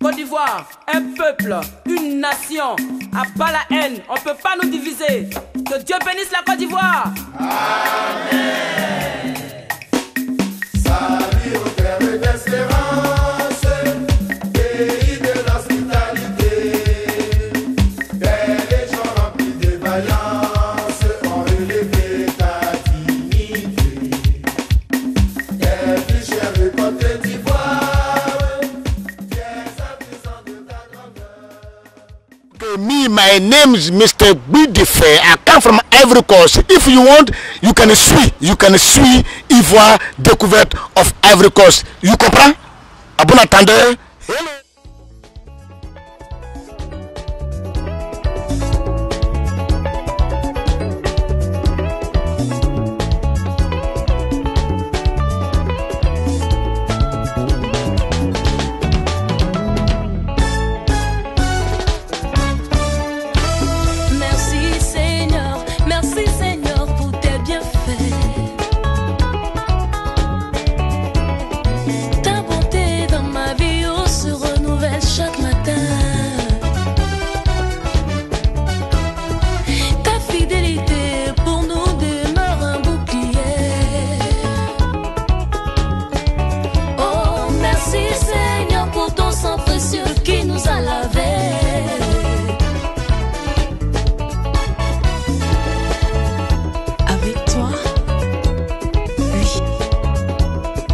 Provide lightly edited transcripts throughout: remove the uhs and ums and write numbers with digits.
Côte d'Ivoire, un peuple, une nation, à bas la haine, on peut pas nous diviser. Que Dieu bénisse la Côte d'Ivoire. Amen. Salut au terre d'espérance, pays de l'hospitalité, des légions remplies de vaillance ont relevé ta dignité. Des fichiers de Côte d'Ivoire, viens artisans de ta grandeur. Me, my name is Mr. Bidife. I come from Ivory Coast. If you want, you can see Ivoire découverte of Ivory Coast. You comprends? À bon entendeur. Hello. Merci Seigneur pour tes bienfaits. Ta bonté dans ma vie se renouvelle chaque matin. Ta fidélité pour nous demeure un bouclier. Oh merci Seigneur pour ton sang précieux qui nous a lavés.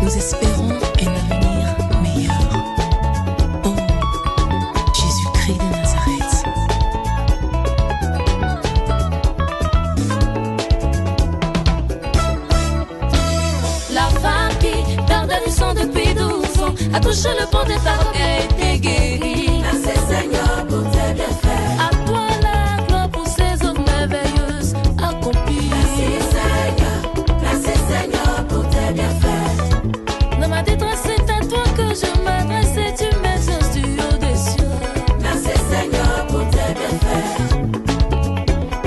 Nous espérons un avenir meilleur. Oh, Jésus-Christ de Nazareth. La femme qui perdait du sang depuis 12 ans a touché le pont des paroles et a été guérie. Merci Seigneur pour tes bienfaits. À toi la gloire pour ces œuvres merveilleuses accomplies. Merci Seigneur pour tes bienfaits. Dans ma détresse, c'est à toi que je m'adresse et tu m'exauces du haut des cieux. Merci Seigneur pour tes bienfaits.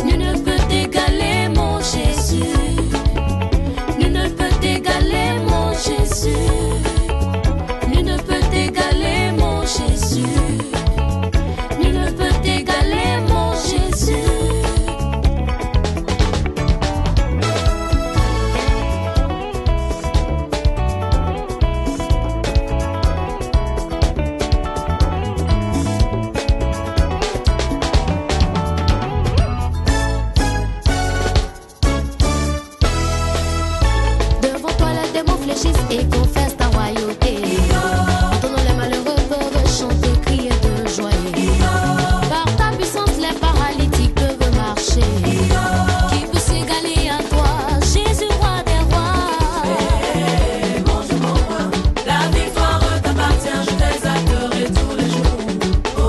Nul ne peut t'égaler mon Jésus. Nul ne peut t'égaler mon Jésus. Nul ne peut t'égaler mon Jésus. Nul ne peut t'égaler mon Jésus. Devant toi les démons fléchissent et confessent ta royauté. Entendons les malheureux peuvent chanter, crier de joie. Par ta puissance les paralytiques peuvent marcher. Qui peut s'égaler à toi, Jésus roi des rois? Mon Dieu mon roi, la victoire t'appartient, je t'exalterai tous les jours. Oh,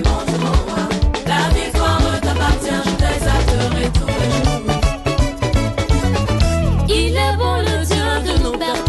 mon Dieu mon roi, la victoire t'appartient, je t'exalterai tous les jours. Il est bon le Dieu de nos pères.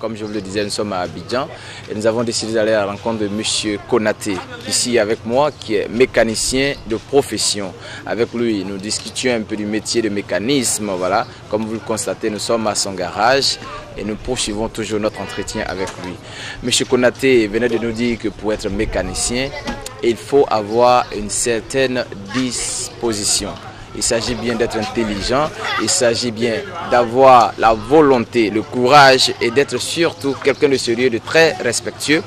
comme je vous le disais, nous sommes à Abidjan et nous avons décidé d'aller à la rencontre de M. Konaté, ici avec moi, qui est mécanicien de profession. Avec lui, nous discutions un peu du métier de mécanisme. Voilà, comme vous le constatez, nous sommes à son garage et nous poursuivons toujours notre entretien avec lui. M. Konaté venait de nous dire que pour être mécanicien, il faut avoir une certaine disposition. Il s'agit bien d'être intelligent, il s'agit bien d'avoir la volonté, le courage et d'être surtout quelqu'un de sérieux, de très respectueux.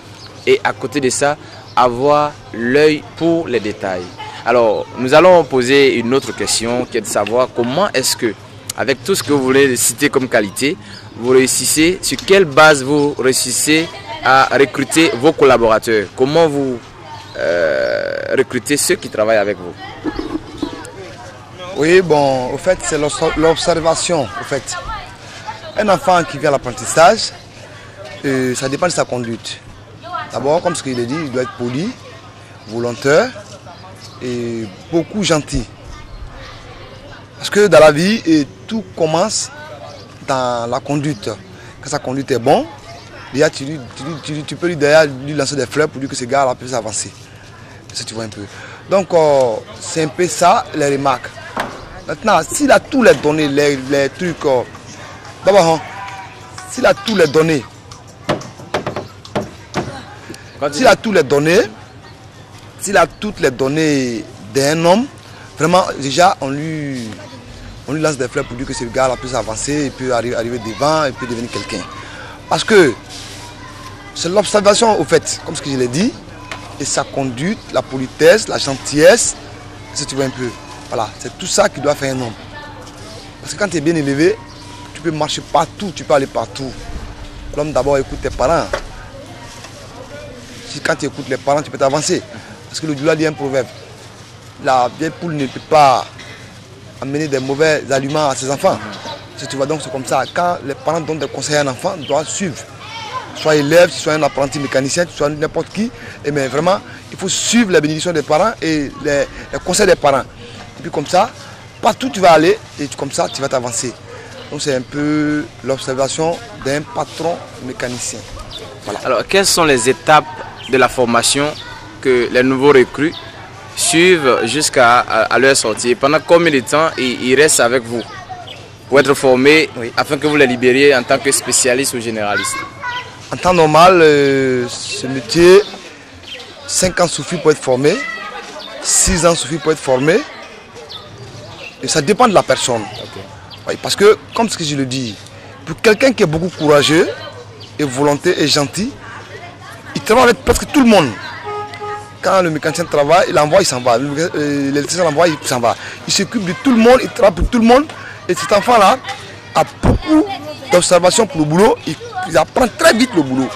Et à côté de ça, avoir l'œil pour les détails. Alors, nous allons poser une autre question qui est de savoir comment est-ce que, avec tout ce que vous voulez citer comme qualité, vous réussissez, sur quelle base vous réussissez à recruter vos collaborateurs? Comment vous recrutez ceux qui travaillent avec vous? Oui, bon, au fait, c'est l'observation. Au fait, un enfant qui vient à l'apprentissage, ça dépend de sa conduite. D'abord, comme ce qu'il a dit, il doit être poli, volontaire et beaucoup gentil. Parce que dans la vie, tout commence dans la conduite. Quand sa conduite est bonne, déjà, tu peux lui lancer des fleurs pour dire que ce gars-là peut avancer. Ça, tu vois un peu. Donc, c'est un peu ça, les remarques. Maintenant, s'il a tous les données, les trucs, d'abord, s'il a tous les données, s'il a toutes les données d'un homme, vraiment, déjà, on lui lance des fleurs pour dire que ce gars-là peut avancer, il peut arriver devant, il peut devenir quelqu'un. Parce que c'est l'observation, au fait, comme ce que je l'ai dit, et sa conduite, la politesse, la gentillesse, si tu vois un peu. Voilà, c'est tout ça qui doit faire un homme. Parce que quand tu es bien élevé, tu peux marcher partout, tu peux aller partout. L'homme d'abord écoute tes parents. Quand tu écoutes les parents, tu peux t'avancer. Parce que le Djoula dit un proverbe. La vieille poule ne peut pas amener des mauvais aliments à ses enfants. Si tu vois, donc c'est comme ça. Quand les parents donnent des conseils à un enfant, il doit suivre. Soit élève, soit un apprenti mécanicien, soit n'importe qui. Mais vraiment, il faut suivre les bénédictions des parents et les conseils des parents. Et puis comme ça, partout tu vas aller et comme ça tu vas t'avancer. Donc c'est un peu l'observation d'un patron mécanicien. Voilà. Alors quelles sont les étapes de la formation que les nouveaux recrues suivent jusqu'à leur sortie? Pendant combien de temps ils restent avec vous pour être formés, oui, afin que vous les libériez en tant que spécialiste ou généraliste? En temps normal, ce métier, 5 ans suffit pour être formé, 6 ans suffit pour être formé. Et ça dépend de la personne. Okay. Oui, parce que, comme ce que je le dis, pour quelqu'un qui est beaucoup courageux et volontaire et gentil, il travaille avec presque tout le monde. Quand le mécanicien travaille, il envoie, il s'en va. L'électricien l'envoie, il s'en va. Il s'occupe de tout le monde, il travaille pour tout le monde. Et cet enfant-là a beaucoup d'observation pour le boulot. Il apprend très vite le boulot.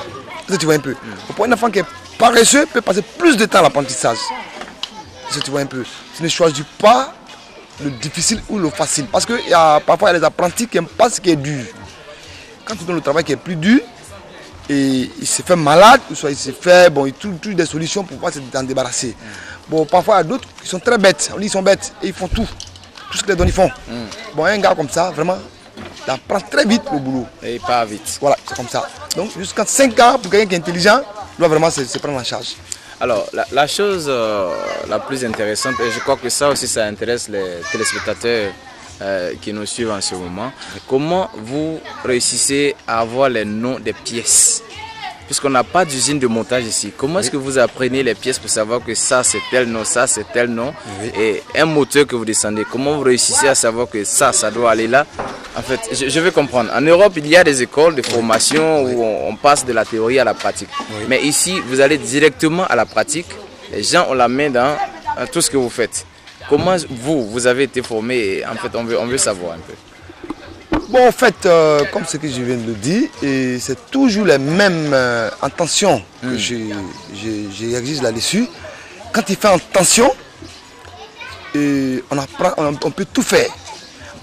Tu vois un peu. Pour un enfant qui est paresseux, il peut passer plus de temps à l'apprentissage. Tu vois un peu. Tu ne choisis pas le difficile ou le facile. Parce que parfois il y a des apprentis qui n'aiment pas ce qui est dur. Quand tu donnes le travail qui est plus dur, et il se fait malade, ou soit il se fait, bon, il trouve des solutions pour pouvoir s'en débarrasser. Bon, parfois il y a d'autres qui sont très bêtes. On dit ils sont bêtes et ils font tout. Tout ce que les donnent, ils font. Bon, un gars comme ça, vraiment, il apprend très vite le boulot. Et il part vite. Voilà, c'est comme ça. Donc jusqu'à 5 ans, pour quelqu'un qui est intelligent, il doit vraiment se prendre en charge. Alors, la chose la plus intéressante, et je crois que ça aussi, ça intéresse les téléspectateurs qui nous suivent en ce moment, comment vous réussissez à avoir les noms des pièces? Puisqu'on n'a pas d'usine de montage ici, comment est-ce que vous apprenez les pièces pour savoir que ça c'est tel nom, ça c'est tel nom, et un moteur que vous descendez, comment vous réussissez à savoir que ça doit aller là? En fait, je veux comprendre. En Europe, il y a des écoles de formation où on passe de la théorie à la pratique. Mais ici, vous allez directement à la pratique. Les gens ont la main dans tout ce que vous faites. Comment vous avez été formé? En fait, on veut savoir un peu. Bon, en fait, comme ce que je viens de le dire, c'est toujours les mêmes intentions que j'exige là-dessus. Quand il fait attention, on peut tout faire.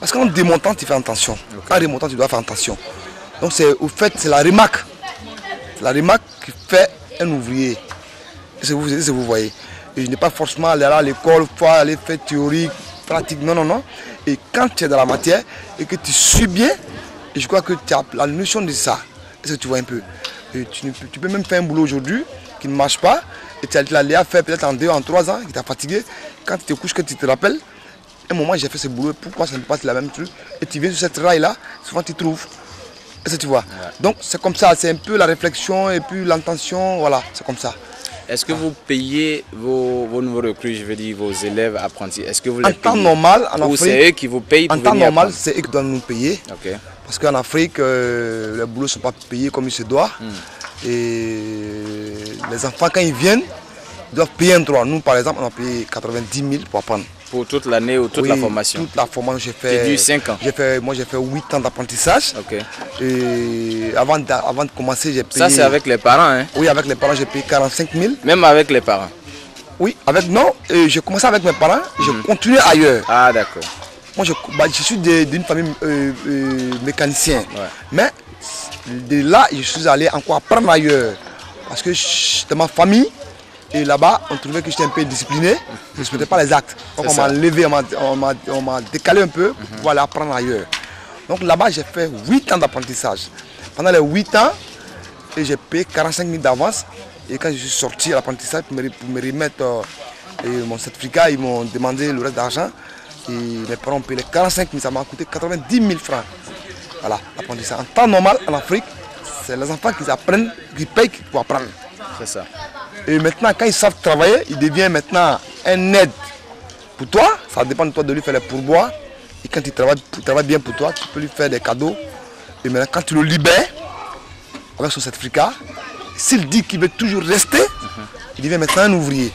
Parce qu'en démontant, tu fais attention. Okay. En remontant, tu dois faire attention. Donc, c'est la remarque. C'est la remarque qui fait un ouvrier. C'est vous voyez. Et je n'ai pas forcément aller à l'école, faut aller faire théorie, pratique. Non, non, non. Et quand tu es dans la matière et que tu suis bien, et je crois que tu as la notion de ça. Est-ce que tu vois un peu? Et tu peux même faire un boulot aujourd'hui qui ne marche pas. Et tu l'as fait peut-être en 2 ans, en 3 ans, qui t'a fatigué. Quand tu te couches, que tu te rappelles, un moment j'ai fait ce boulot, pourquoi ça ne passe la même truc? Et tu viens sur cette rail-là, souvent tu trouves. Est-ce que tu vois? Ouais. Donc c'est comme ça, c'est un peu la réflexion et puis l'intention, voilà, c'est comme ça. Est-ce que vous payez vos nouveaux recrues, je veux dire vos élèves apprentis? Est-ce que vous les payez? En temps normal, en Afrique, ou c'est eux qui vous payent pour en temps venir normal, apprendre? c'est eux qui doivent nous payer. Okay. Parce qu'en Afrique, les boulots ne sont pas payés comme il se doit. Et les enfants, quand ils viennent, ils doivent payer un droit. Nous, par exemple, on a payé 90 000 pour apprendre. Pour toute l'année ou toute la formation? Toute la formation, j'ai fait. Qui dure 5 ans? Moi, j'ai fait 8 ans d'apprentissage. Okay. Et avant de commencer, j'ai payé. Ça, c'est avec les parents, hein? Oui, avec les parents, j'ai payé 45 000. Même avec les parents? Oui, non. J'ai commencé avec mes parents, j'ai continué ailleurs. Ah, d'accord. Moi, je suis d'une famille mécanicien. Ouais. Mais de là, je suis allé encore apprendre ailleurs. Parce que c'était ma famille. Et là-bas, on trouvait que j'étais un peu discipliné. Je ne respectais pas les actes. Donc on m'a levé, on m'a décalé un peu pour aller apprendre ailleurs. Donc là-bas, j'ai fait 8 ans d'apprentissage. Pendant les 8 ans, j'ai payé 45 000 d'avance. Et quand je suis sorti à l'apprentissage pour me remettre mon certificat, ils m'ont demandé le reste d'argent. Et mes parents ont payé les 45 000, ça m'a coûté 90 000 francs. Voilà, l'apprentissage. En temps normal, en Afrique, c'est les enfants qui apprennent, qui payent pour apprendre. C'est ça. Et maintenant, quand ils savent travailler, ils deviennent maintenant un aide pour toi. Ça dépend de toi de lui faire les pourboires. Et quand il travaille bien pour toi, tu peux lui faire des cadeaux. Et maintenant, quand tu le libères, avec son certificat, s'il dit qu'il veut toujours rester, il devient maintenant un ouvrier.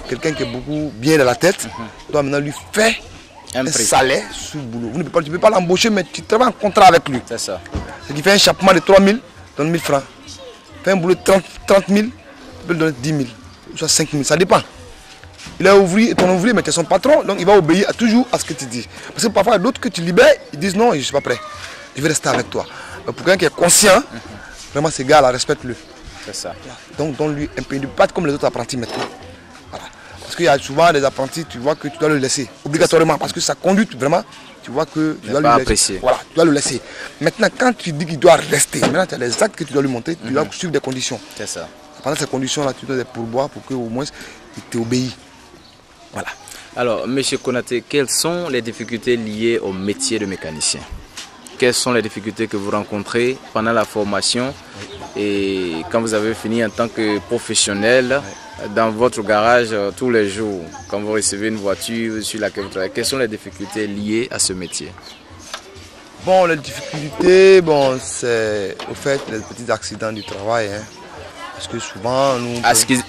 Quelqu'un qui est beaucoup bien dans la tête, doit maintenant lui faire un salaire sous le boulot. Tu ne peux pas l'embaucher, mais tu travailles en contrat avec lui. C'est ça. Ce qui fait un chapeau de 3 000, donne 1 000 francs. Fait un boulot de 30 000, tu peux lui donner 10 000, soit 5 000, ça dépend. Il est ouvrier, ton ouvrier, mais tu es son patron, donc il va obéir toujours à ce que tu dis. Parce que parfois, d'autres que tu libères, ils disent non, je ne suis pas prêt, je vais rester avec toi. Mais pour quelqu'un qui est conscient, vraiment, ces gars-là, respecte-le. C'est ça. Donc, donne-lui un peu, pas comme les autres apprentis maintenant. Voilà. Parce qu'il y a souvent des apprentis, tu vois que tu dois le laisser, obligatoirement, parce que sa conduite, vraiment, tu vois que tu dois le laisser. Voilà, tu dois le laisser. Maintenant, quand tu dis qu'il doit rester, maintenant tu as les actes que tu dois lui montrer, tu dois suivre des conditions. C'est ça. Pendant ces conditions-là, tu dois des pourboires pour qu'au moins il t'obéisse. Voilà. Alors, M. Konaté, quelles sont les difficultés liées au métier de mécanicien? Quelles sont les difficultés que vous rencontrez pendant la formation et quand vous avez fini en tant que professionnel dans votre garage tous les jours, quand vous recevez une voiture sur laquelle vous travaillez? Quelles sont les difficultés liées à ce métier? Bon, les difficultés, bon, c'est au fait les petits accidents du travail. Hein. Parce que souvent, nous...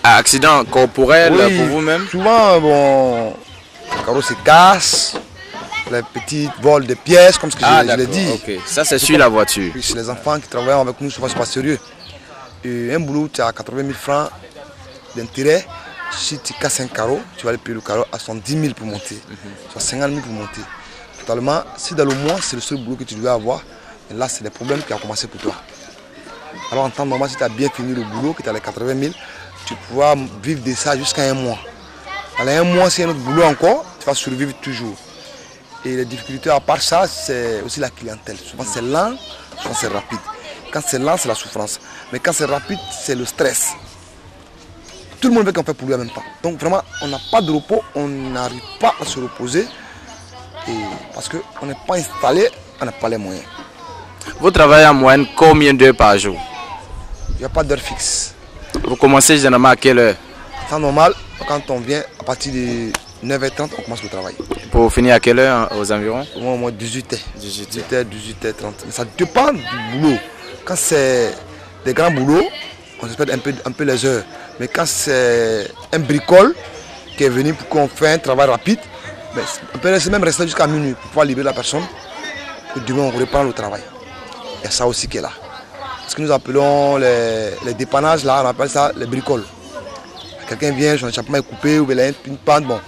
Accident corporel pour vous-même? Souvent, bon, le carreau se casse, les petits vols de pièces, comme ce que je l'ai dit. Okay. Ça, c'est sur la voiture. C'est les enfants qui travaillent avec nous, souvent, c'est pas sérieux. Et un boulot, tu as 80 000 francs d'intérêt. Si tu casses un carreau, tu vas aller payer le carreau à 70 000 pour monter, soit 50 000 pour monter. Totalement, si dans le mois, c'est le seul boulot que tu dois avoir, et là, c'est les problèmes qui ont commencé pour toi. Alors en temps normal, si tu as bien fini le boulot, que tu as les 80 000, tu pourras vivre de ça jusqu'à un mois. Alors un mois, s'il y a un autre boulot encore, tu vas survivre toujours. Et les difficultés, à part ça, c'est aussi la clientèle. Souvent c'est lent, souvent c'est rapide. Quand c'est lent, c'est la souffrance. Mais quand c'est rapide, c'est le stress. Tout le monde veut qu'on fait pour lui en même temps. Donc vraiment, on n'a pas de repos, on n'arrive pas à se reposer. Et parce qu'on n'est pas installé, on n'a pas les moyens. Vous travaillez en moyenne combien d'heures par jour? Il n'y a pas d'heure fixe. Vous commencez généralement à quelle heure? C'est normal, quand on vient à partir de 9h30, on commence le travail. Pour finir à quelle heure aux environs? Au moins 18h. 18h, 18h30. Mais ça dépend du boulot. Quand c'est des grands boulots, on respecte un peu les heures. Mais quand c'est un bricole qui est venu pour qu'on fasse un travail rapide, on peut laisser même rester jusqu'à minuit pour pouvoir libérer la personne. Et demain, on reprend le travail. Il y a ça aussi qui est là. Ce que nous appelons les dépannages, là, on appelle ça les bricoles. Quelqu'un vient, son échappement est coupé ou il a une panne, bon,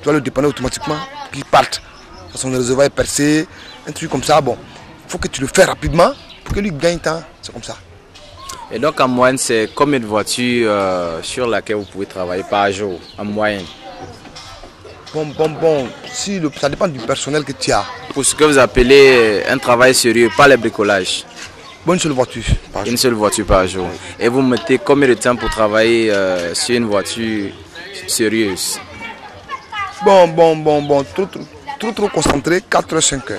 tu vas le dépanner automatiquement, puis il parte. Son réservoir est percé, un truc comme ça, bon. Il faut que tu le fasses rapidement pour que lui gagne temps, c'est comme ça. Et donc en moyenne, c'est combien de voitures sur laquelle vous pouvez travailler par jour, en moyenne? Bon, si ça dépend du personnel que tu as. Pour ce que vous appelez un travail sérieux, pas le bricolage. Une seule voiture par jour. Une seule voiture par jour. Et vous mettez combien de temps pour travailler sur une voiture sérieuse? Trop concentré, 4 h 5 h.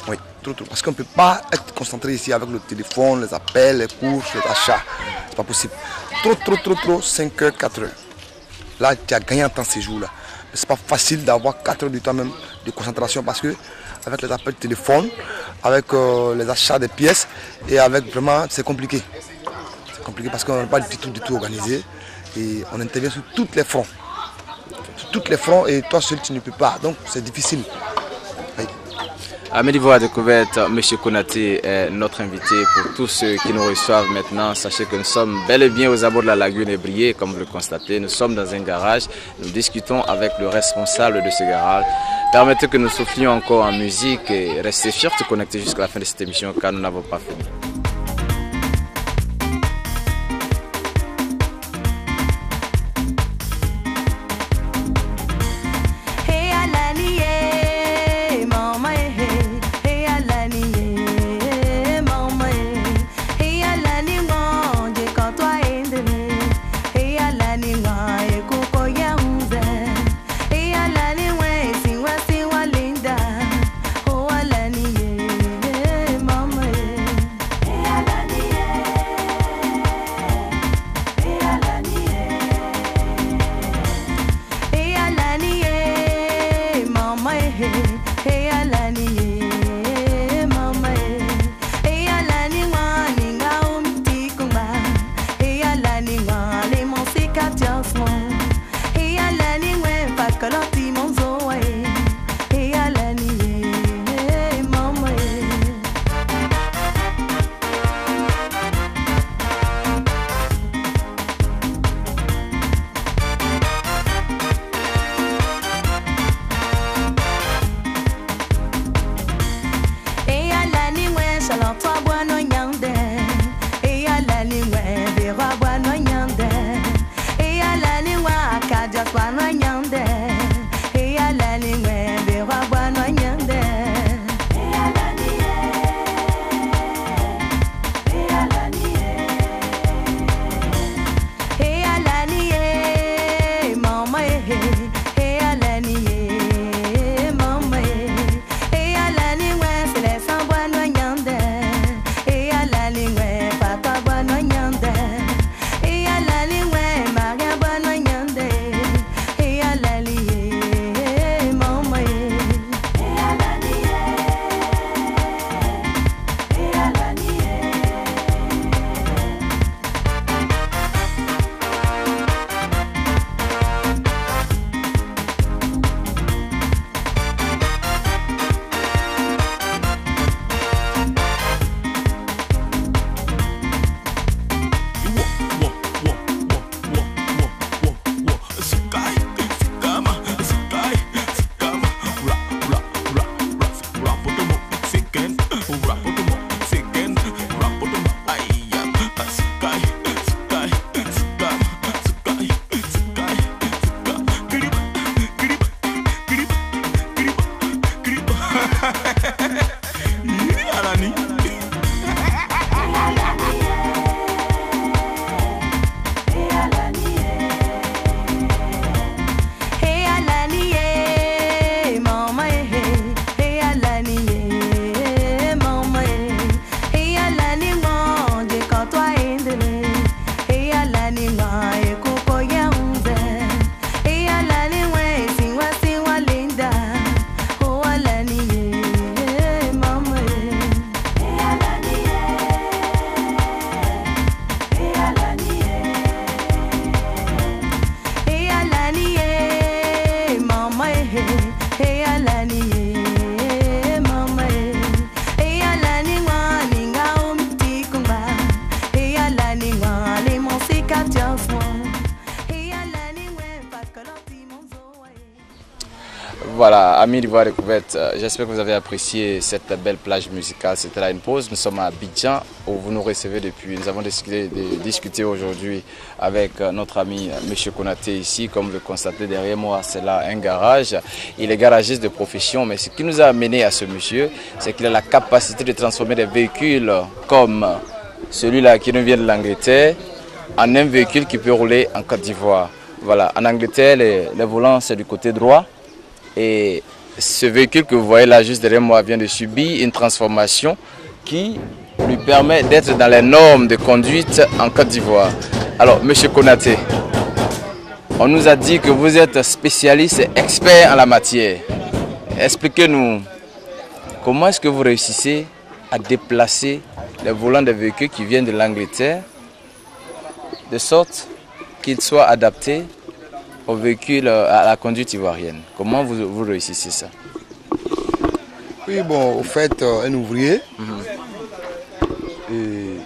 Oui, trop. Parce qu'on ne peut pas être concentré ici avec le téléphone, les appels, les courses, les achats. C'est pas possible. Trop, 5 h, 4 h. Là, tu as gagné en temps ces jours-là. Mais c'est pas facile d'avoir 4 h du temps même de concentration parce que avec les appels de téléphone, avec les achats des pièces et avec vraiment, c'est compliqué. C'est compliqué parce qu'on n'est pas du tout organisé et on intervient sur tous les fronts. Sur tous les fronts et toi seul tu ne peux pas. Donc c'est difficile. Oui. Amis d'Ivoire Découverte, M. Konaté est notre invité. Pour tous ceux qui nous reçoivent maintenant, sachez que nous sommes bel et bien aux abords de la lagune Ébrié, comme vous le constatez. Nous sommes dans un garage. Nous discutons avec le responsable de ce garage. Permettez que nous soufflions encore en musique et restez surtout connectés jusqu'à la fin de cette émission car nous n'avons pas fini. Voilà, amis d'Ivoire Découverte, j'espère que vous avez apprécié cette belle plage musicale. C'était là une pause. Nous sommes à Abidjan où vous nous recevez depuis. Nous avons décidé de discuter aujourd'hui avec notre ami M. Konaté ici. Comme vous le constatez derrière moi, c'est là un garage. Il est garagiste de profession, mais ce qui nous a amené à ce monsieur, c'est qu'il a la capacité de transformer des véhicules comme celui-là qui nous vient de l'Angleterre en un véhicule qui peut rouler en Côte d'Ivoire. Voilà, en Angleterre, les volants c'est du côté droit. Et ce véhicule que vous voyez là juste derrière moi vient de subir une transformation qui lui permet d'être dans les normes de conduite en Côte d'Ivoire. Alors, Monsieur Konaté, on nous a dit que vous êtes spécialiste et expert en la matière. Expliquez-nous, comment est-ce que vous réussissez à déplacer les volants des véhicules qui viennent de l'Angleterre de sorte qu'ils soient adaptés au véhicule, à la conduite ivoirienne? Comment vous réussissez ça? Oui, bon, au fait, un ouvrier, et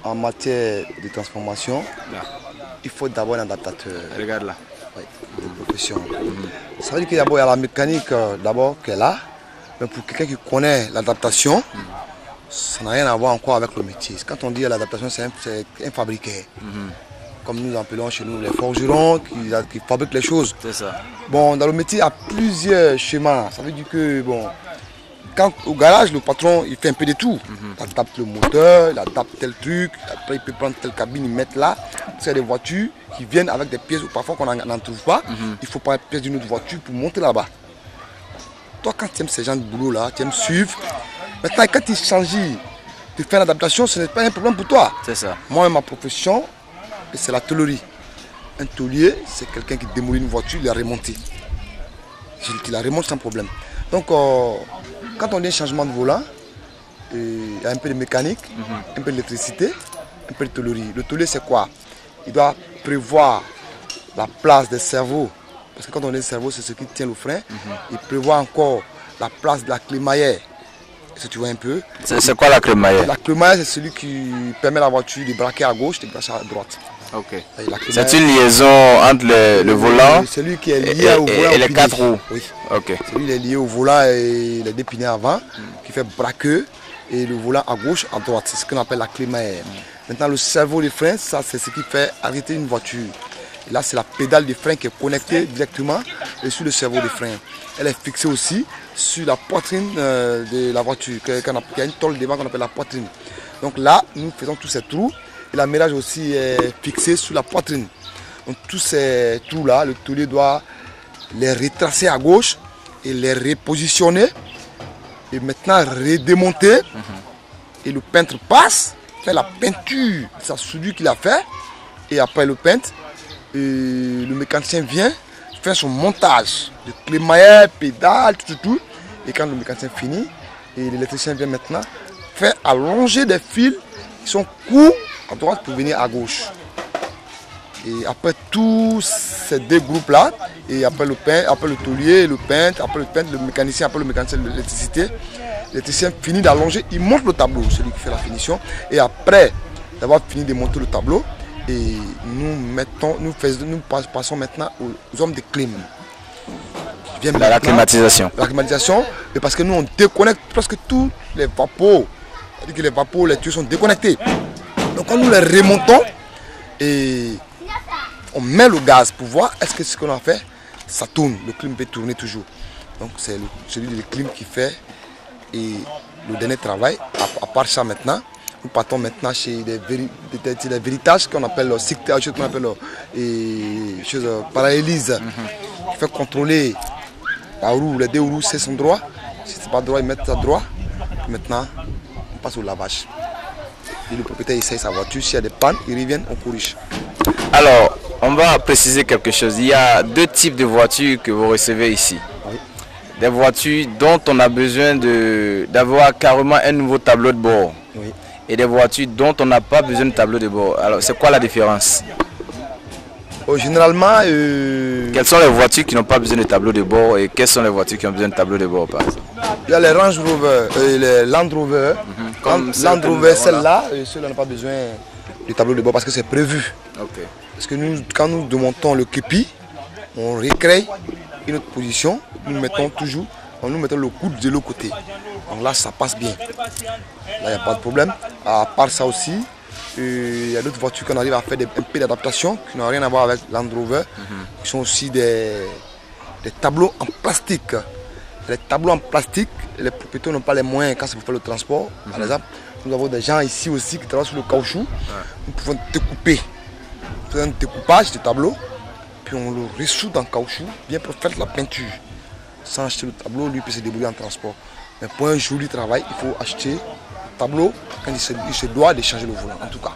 en matière de transformation, Là. il faut d'abord un adaptateur. Regarde là. Oui, de profession. Ça veut dire qu'il y a la mécanique d'abord qui est là, mais pour quelqu'un qui connaît l'adaptation, ça n'a rien à voir encore avec le métier. Quand on dit l'adaptation, c'est un fabriqué. Comme nous appelons chez nous les forgerons qui fabriquent les choses. C'est ça. Bon, dans le métier, il y a plusieurs schémas. Ça veut dire que, bon, quand au garage, le patron, il fait un peu de tout. Il adapte le moteur, il adapte tel truc, après il peut prendre telle cabine, il met là. C'est des voitures qui viennent avec des pièces, ou parfois qu'on n'en trouve pas. Il faut prendre la pièce d'une autre voiture pour monter là-bas. Toi, quand tu aimes ces gens de boulot-là, tu aimes suivre. Maintenant, quand il change de faire l'adaptation, ce n'est pas un problème pour toi. C'est ça. Moi, ma profession, c'est la tôlerie. Un tôlier, c'est quelqu'un qui démolit une voiture, il la remonte. Il la remonte sans problème. Donc, quand on dit un changement de volant, il y a un peu de mécanique, un peu d'électricité, un peu de tôlerie. Le tôlier, c'est quoi? Il doit prévoir la place des cerveaux. Parce que quand on dit cerveau, c'est ce qui tient le frein. Il prévoit encore la place de la crémaillère. Est-ce que tu vois un peu? C'est quoi la crémaillère? La crémaillère, c'est celui qui permet à la voiture de braquer à gauche et de braquer à droite. Ok. La crémaillère, C'est une liaison entre le volant celui qui est lié au volant et les pilier. 4 roues. Oui. Ok. Celui qui est lié au volant et les deux pinés avant, qui fait braqueur, et le volant à gauche, à droite. C'est ce qu'on appelle la crémaillère. Maintenant, le cerveau des freins, ça c'est ce qui fait arrêter une voiture. Et là, c'est la pédale de frein qui est connectée directement sur le cerveau des freins. Elle est fixée aussi sur la poitrine de la voiture. Il y a une tôle devant qu'on appelle la poitrine. Donc là, nous faisons tous ces trous. Et l'amérage aussi est fixé sur la poitrine. Donc tous ces trous-là, le tôlier doit les retracer à gauche et les repositionner. Et maintenant redémonter. Et le peintre passe, fait la peinture de sa soudure qu'il a fait. Et après le peintre, le mécanicien vient faire son montage de crémaillère, pédale, tout. Et quand le mécanicien finit, et l'électricien vient maintenant faire allonger des fils qui sont courts à droite pour venir à gauche. Et après tous ces deux groupes-là, et après le peintre, après le tôlier, le peintre, après le mécanicien, après le mécanicien de l'électricité, l'électricien finit d'allonger, il monte le tableau, celui qui fait la finition. Et après d'avoir fini de monter le tableau, et nous passons maintenant aux hommes de clim. La climatisation. La climatisation, et parce que nous on déconnecte presque tous les vapeurs. C'est-à-dire que les vapeurs, les tuyaux sont déconnectés. Donc quand nous les remontons, et on met le gaz pour voir est-ce que ce qu'on a fait, ça tourne, le clim peut tourner toujours. Donc c'est celui de clim qui fait et le dernier travail. À part ça maintenant, nous partons maintenant chez des véritages qu'on appelle parallélisent, qui fait contrôler la roue, les deux roues, c'est son droit. Si c'est pas droit, ils mettent ça droit. Maintenant, on passe au lavage. Et le propriétaire essaye sa voiture, s'il y a des pannes, ils reviennent, on corrige. Alors, on va préciser quelque chose. Il y a deux types de voitures que vous recevez ici. Oui. Des voitures dont on a besoin d'avoir carrément un nouveau tableau de bord. Oui. Et des voitures dont on n'a pas besoin de tableau de bord. Alors, c'est quoi la différence? Généralement, quelles sont les voitures qui n'ont pas besoin de tableau de bord et quelles sont les voitures qui ont besoin de tableau de bord, par exemple? il y a les Range Rover, les Land Rover. Comme Land Rover, celle-là, ceux-là n'ont pas besoin du tableau de bord parce que c'est prévu. Ok. Parce que nous, quand nous démontons le képi, on recrée une autre position, nous mettons toujours, nous mettons le coude de l'autre côté. Donc là, ça passe bien. Là, il n'y a pas de problème. À part ça aussi, il y a d'autres voitures qu'on arrive à faire un peu d'adaptation qui n'ont rien à voir avec Land Rover, qui sont aussi des tableaux en plastique. Les tableaux en plastique, les propriétaires n'ont pas les moyens quand c'est pour faire le transport. Par exemple, nous avons des gens ici aussi qui travaillent sur le caoutchouc. Nous pouvons découper. Nous faisons un découpage de tableau, puis on le ressout dans le caoutchouc, bien pour faire la peinture. Sans acheter le tableau, lui peut se débrouiller en transport. Mais pour un joli travail, il faut acheter le tableau quand il se doit de changer le volant, en tout cas.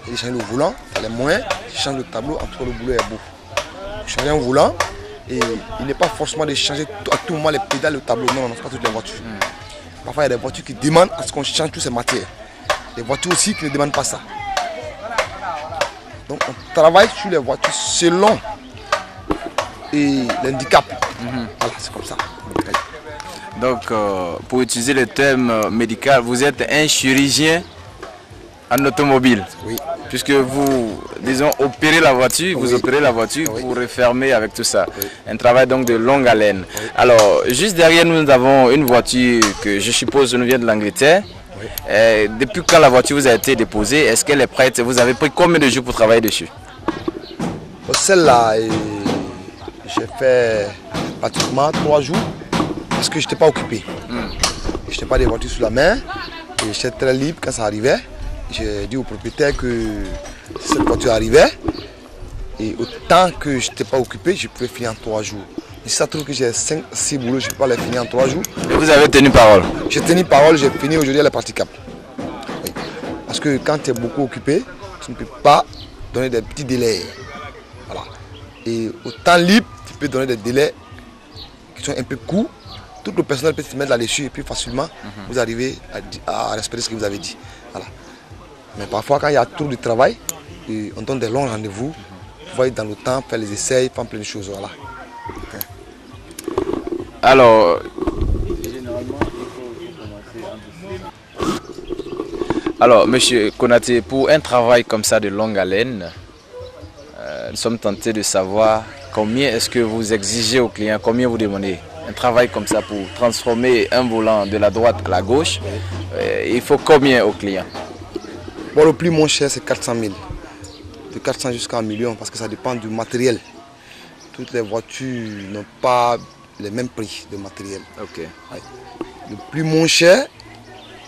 Il change le volant, il a les moyens, il change le tableau, en tout cas le boulot est beau. Changer un volant, et il n'est pas forcément de changer à tout moment les pédales, le tableau. Non, non, c'est pas toutes les voitures. Parfois, il y a des voitures qui demandent à ce qu'on change toutes ces matières. Des voitures aussi qui ne demandent pas ça. Donc, on travaille sur les voitures selon l'handicap. Voilà, c'est comme ça. Donc, pour utiliser le terme médical, vous êtes un chirurgien en automobile. Oui. Puisque vous, disons, opérez la voiture, vous opérez la voiture pour refermer avec tout ça. Oui. Un travail donc de longue haleine. Oui. Alors, juste derrière nous, nous avons une voiture que je suppose nous vient de l'Angleterre. Oui. Depuis quand la voiture vous a été déposée, est-ce qu'elle est prête? Vous avez pris combien de jours pour travailler dessus? Celle-là, j'ai fait pratiquement 3 jours parce que je n'étais pas occupé. Je n'étais pas des voitures sous la main et j'étais très libre quand ça arrivait. J'ai dit au propriétaire que cette voiture arrivait et autant que je n'étais pas occupé, je pouvais finir en 3 jours. Et si ça trouve que j'ai 5-6 boulots, je ne peux pas les finir en 3 jours. Et vous avez tenu parole? J'ai tenu parole, j'ai fini aujourd'hui, elle est praticable. Oui. Parce que quand tu es beaucoup occupé, tu ne peux pas donner des petits délais. Voilà. Et au temps libre, tu peux donner des délais qui sont un peu courts. Tout le personnel peut se mettre là-dessus et puis facilement vous arrivez à respecter ce que vous avez dit. Voilà. Mais parfois quand il y a trop de travail, on donne des longs rendez-vous, vous voyez dans le temps, faire les essais, faire plein de choses. Voilà. Alors, Monsieur Konaté, pour un travail comme ça de longue haleine, nous sommes tentés de savoir combien est-ce que vous exigez aux clients, combien vous demandez. Un travail comme ça pour transformer un volant de la droite à la gauche, il faut combien aux clients? Bon, le plus moins cher c'est 400 000, de 400 jusqu'à 1 million parce que ça dépend du matériel. Toutes les voitures n'ont pas les mêmes prix de matériel. Okay. Ouais. Le plus moins cher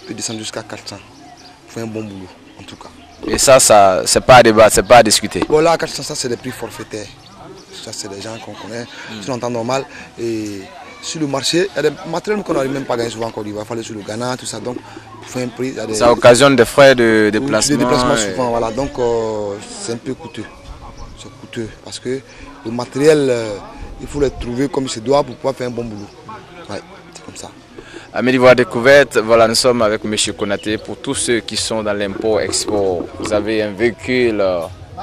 peut descendre jusqu'à 400. Il faut un bon boulot en tout cas. Et ça c'est pas à débattre, c'est pas à discuter. Bon là 400 ça c'est des prix forfaitaires. Ça c'est des gens qu'on connaît, sur un temps normal. Et sur le marché, il y a des matériels qu'on n'arrive même pas à gagner souvent en Côte d'Ivoire. Il faut aller sur le Ghana, tout ça. Donc il faut un prix. Ça occasionne des frais de déplacement. Des déplacements souvent, voilà. Donc c'est un peu coûteux. C'est coûteux parce que le matériel, il faut le trouver comme il se doit pour pouvoir faire un bon boulot. Ouais, c'est comme ça. Amis d'Ivoire Découverte, voilà, nous sommes avec M. Konaté. Pour tous ceux qui sont dans l'import-export, vous avez un véhicule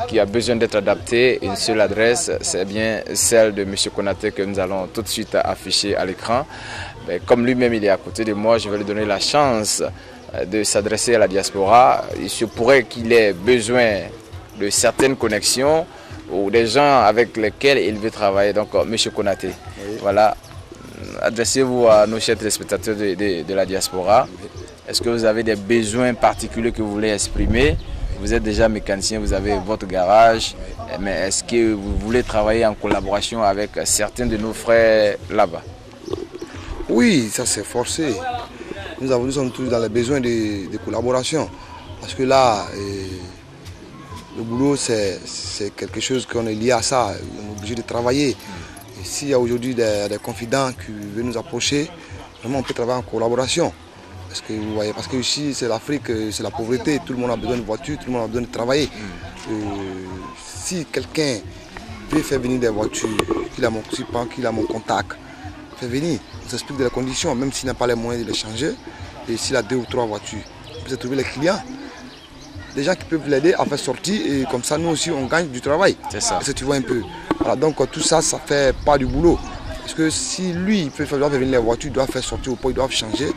qui a besoin d'être adapté. Une seule adresse, c'est bien celle de M. Konaté que nous allons tout de suite afficher à l'écran. Comme lui-même il est à côté de moi, je vais lui donner la chance de s'adresser à la diaspora. Il se pourrait qu'il ait besoin de certaines connexions ou des gens avec lesquels il veut travailler. Donc M. Konaté, oui. Voilà, adressez-vous à nos chers téléspectateurs de la diaspora. Est-ce que vous avez des besoins particuliers que vous voulez exprimer? Vous êtes déjà mécanicien, vous avez votre garage, mais est-ce que vous voulez travailler en collaboration avec certains de nos frères là-bas? Oui, ça c'est forcé. Nous sommes tous dans les besoins de collaboration. Parce que là, le boulot c'est quelque chose qu'on est lié à ça. On est obligé de travailler. Et s'il y a aujourd'hui des confidents qui veulent nous approcher, vraiment on peut travailler en collaboration. Parce que vous voyez, parce que ici c'est l'Afrique, c'est la pauvreté, tout le monde a besoin de voitures, tout le monde a besoin de travailler. Si quelqu'un veut faire venir des voitures, qu'il a mon contact, fait venir, on s'explique de la condition, même s'il n'a pas les moyens de les changer, et s'il a 2 ou 3 voitures, on peut trouver les clients, des gens qui peuvent l'aider à faire sortir, et comme ça nous aussi on gagne du travail. C'est ça. Tu vois un peu. Voilà, donc tout ça, ça fait pas du boulot. Parce que si lui, il doit venir les voitures, il doit faire sortir au port, il doit changer,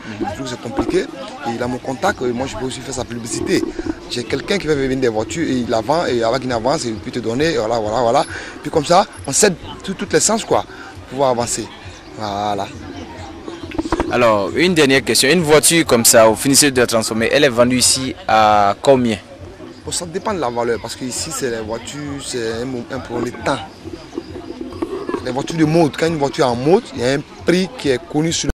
c'est compliqué. Et il a mon contact, et moi je peux aussi faire sa publicité. J'ai quelqu'un qui va venir des voitures et il la vend, et avant qu'il avance, il peut te donner, voilà. Puis comme ça, on cède toutes les sens quoi. pouvoir avancer. Voilà. Alors, une dernière question. Une voiture comme ça, au finisseur de la transformer, elle est vendue ici à combien? Ça dépend de la valeur, parce que ici, c'est les voitures, c'est un problème de temps. Les voitures de mode, quand une voiture est en mode, il y a un prix qui est connu sur